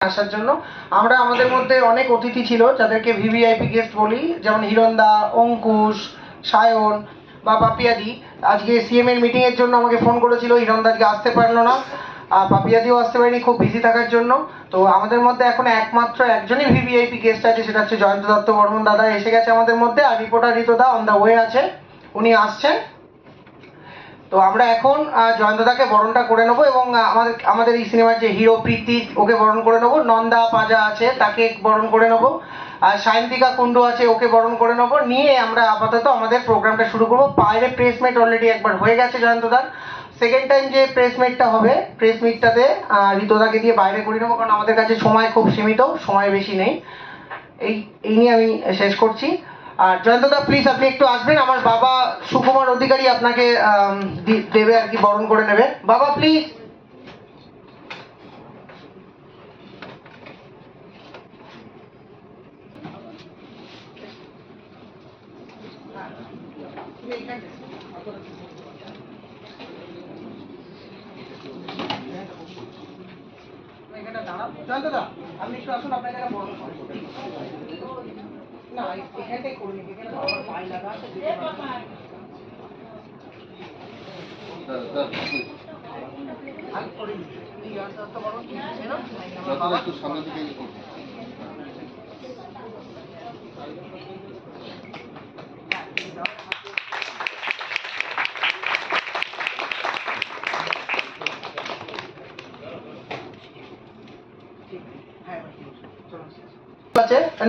আসার জন্য। আমরা আমাদের মধ্যে অনেক অতিথি ছিল যাদেরকে ভিভিআইপি গেস্ট বলি, যেমন হিরণদা, অঙ্কুশ, সায়ন বা পাপিয়াদি। আজকে সিএম এর মিটিং এর জন্য আমাকে ফোন করেছিল, হিরণদা আজকে আসতে পারলো না, পাপিয়াদিও আসতে পারেনি খুব বিজি থাকার জন্য। তো আমাদের মধ্যে এখন একমাত্র একজনই ভিভিআইপি গেস্ট আছে, সেটা হচ্ছে জয়ন্ত দত্ত বর্মন দাদা এসে গেছে আমাদের মধ্যে, আর রিপোর্টার ঋতদা অন দ্য ওয়ে আছে, উনি আসছেন। তো আমরা এখন জয়ন্তদাকে বরণটা করে নেবো এবং আমাদের এই সিনেমার যে হিরো প্রীতি ওকে বরণ করে নেবো, নন্দা পাজা আছে তাকে বরণ করে নেবো, আর সায়ন্তিকা কুন্ডু আছে ওকে বরণ করে নেবো, নিয়ে আমরা আপাতত আমাদের প্রোগ্রামটা শুরু করবো। বাইরে প্রেস মিট অলরেডি একবার হয়ে গেছে জয়ন্তদার, সেকেন্ড টাইম যে প্রেস মিটটা হবে, প্রেস মিটটাতে ঋতদাকে দিয়ে বাইরে করে নেবো, কারণ আমাদের কাছে সময় খুব সীমিত, সময় বেশি নেই। এই নিয়ে আমি শেষ করছি। আর জয়ন্তদা প্লিজ আপনি একটু আসবেন, আমার বাবা সুকুমার অধিকারী আপনাকে দেবে আর কি, বরণ করে নেবে। বাবা প্লিজ। জয়ন্তদা আপনি একটু আসুন, আপনাকে একটা বরণ করে না এখানটাই করে নিন, এখানে আমার পায়ে লাগা আছে। একটু সামনের দিকে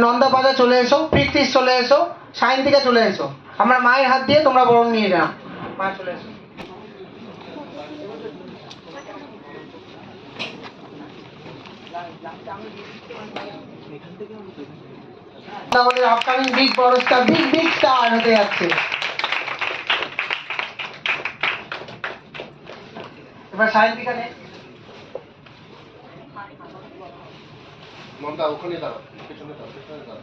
নন্দা পাজা চলে এসো, প্রীতিশ চলে এসো, সায়ন্তিকা চলে এসো, আমার মায়ের হাত দিয়ে তোমরা বরণ নিয়ে যাও। মা চলে এসো। আমাদের আপকামিং বিগ বড় স্টার, বিগ স্টার হতে যাচ্ছে। এবার সায়ন্তিকা নেই, মমতা ওখানে দাঁড়াও, পেছনে দাঁড়াও, পেছনে দাঁড়াও,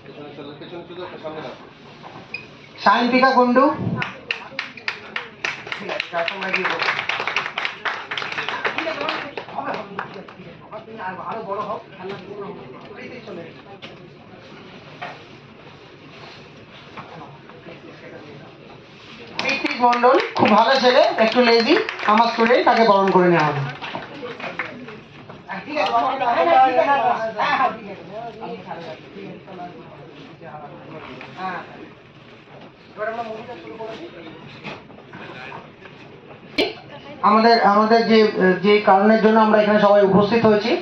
পেছনে চলে, পেছনে চলে, সামনে দাঁড়াও। সায়ন্তিকা কুন্ডু ঠিক আছে, তোমরা গিয়ে বলো। আরো বড় হোক, চলে প্রীতিশ মন্ডল খুব ভালো ছেলে, একটু লেজি, আমার স্টুডেন্ট, তাকে বরণ করে নেওয়া হবে। ঠিক আছে আমাদের যে কারণের জন্য আমরা এখানে সবাই উপস্থিত হয়েছি,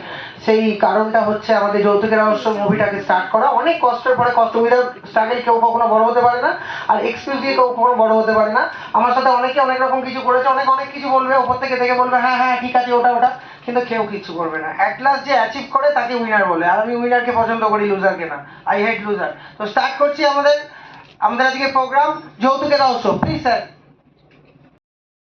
সেই কারণটা হচ্ছে আমাদের যৌতুকের রহস্য মুভিটাকে স্টার্ট করা। অনেক কষ্টের পরে, কষ্ট উইদাউট স্ট্রাগল কেউ কখনো বড় হতে পারে না, আর এক্সকিউজ দিয়ে কেউ কখনো বড় হতে পারে না। আমার সাথে অনেকে অনেক রকম কিছু করেছে, অনেক কিছু বলবে, ওপর থেকে দেখে বলবে হ্যাঁ হ্যাঁ ঠিক আছে ওটা, কিন্তু কেউ কিছু করবে না। অ্যাট লাস্ট যে অ্যাচিভ করে তাকে উইনার বলে, আর আমি উইনারকে পছন্দ করি, লুজারকে না। I hate loser. তো স্টার্ট করছি আমাদের আজকে প্রোগ্রাম যৌতুকের রহস্য। Please sir.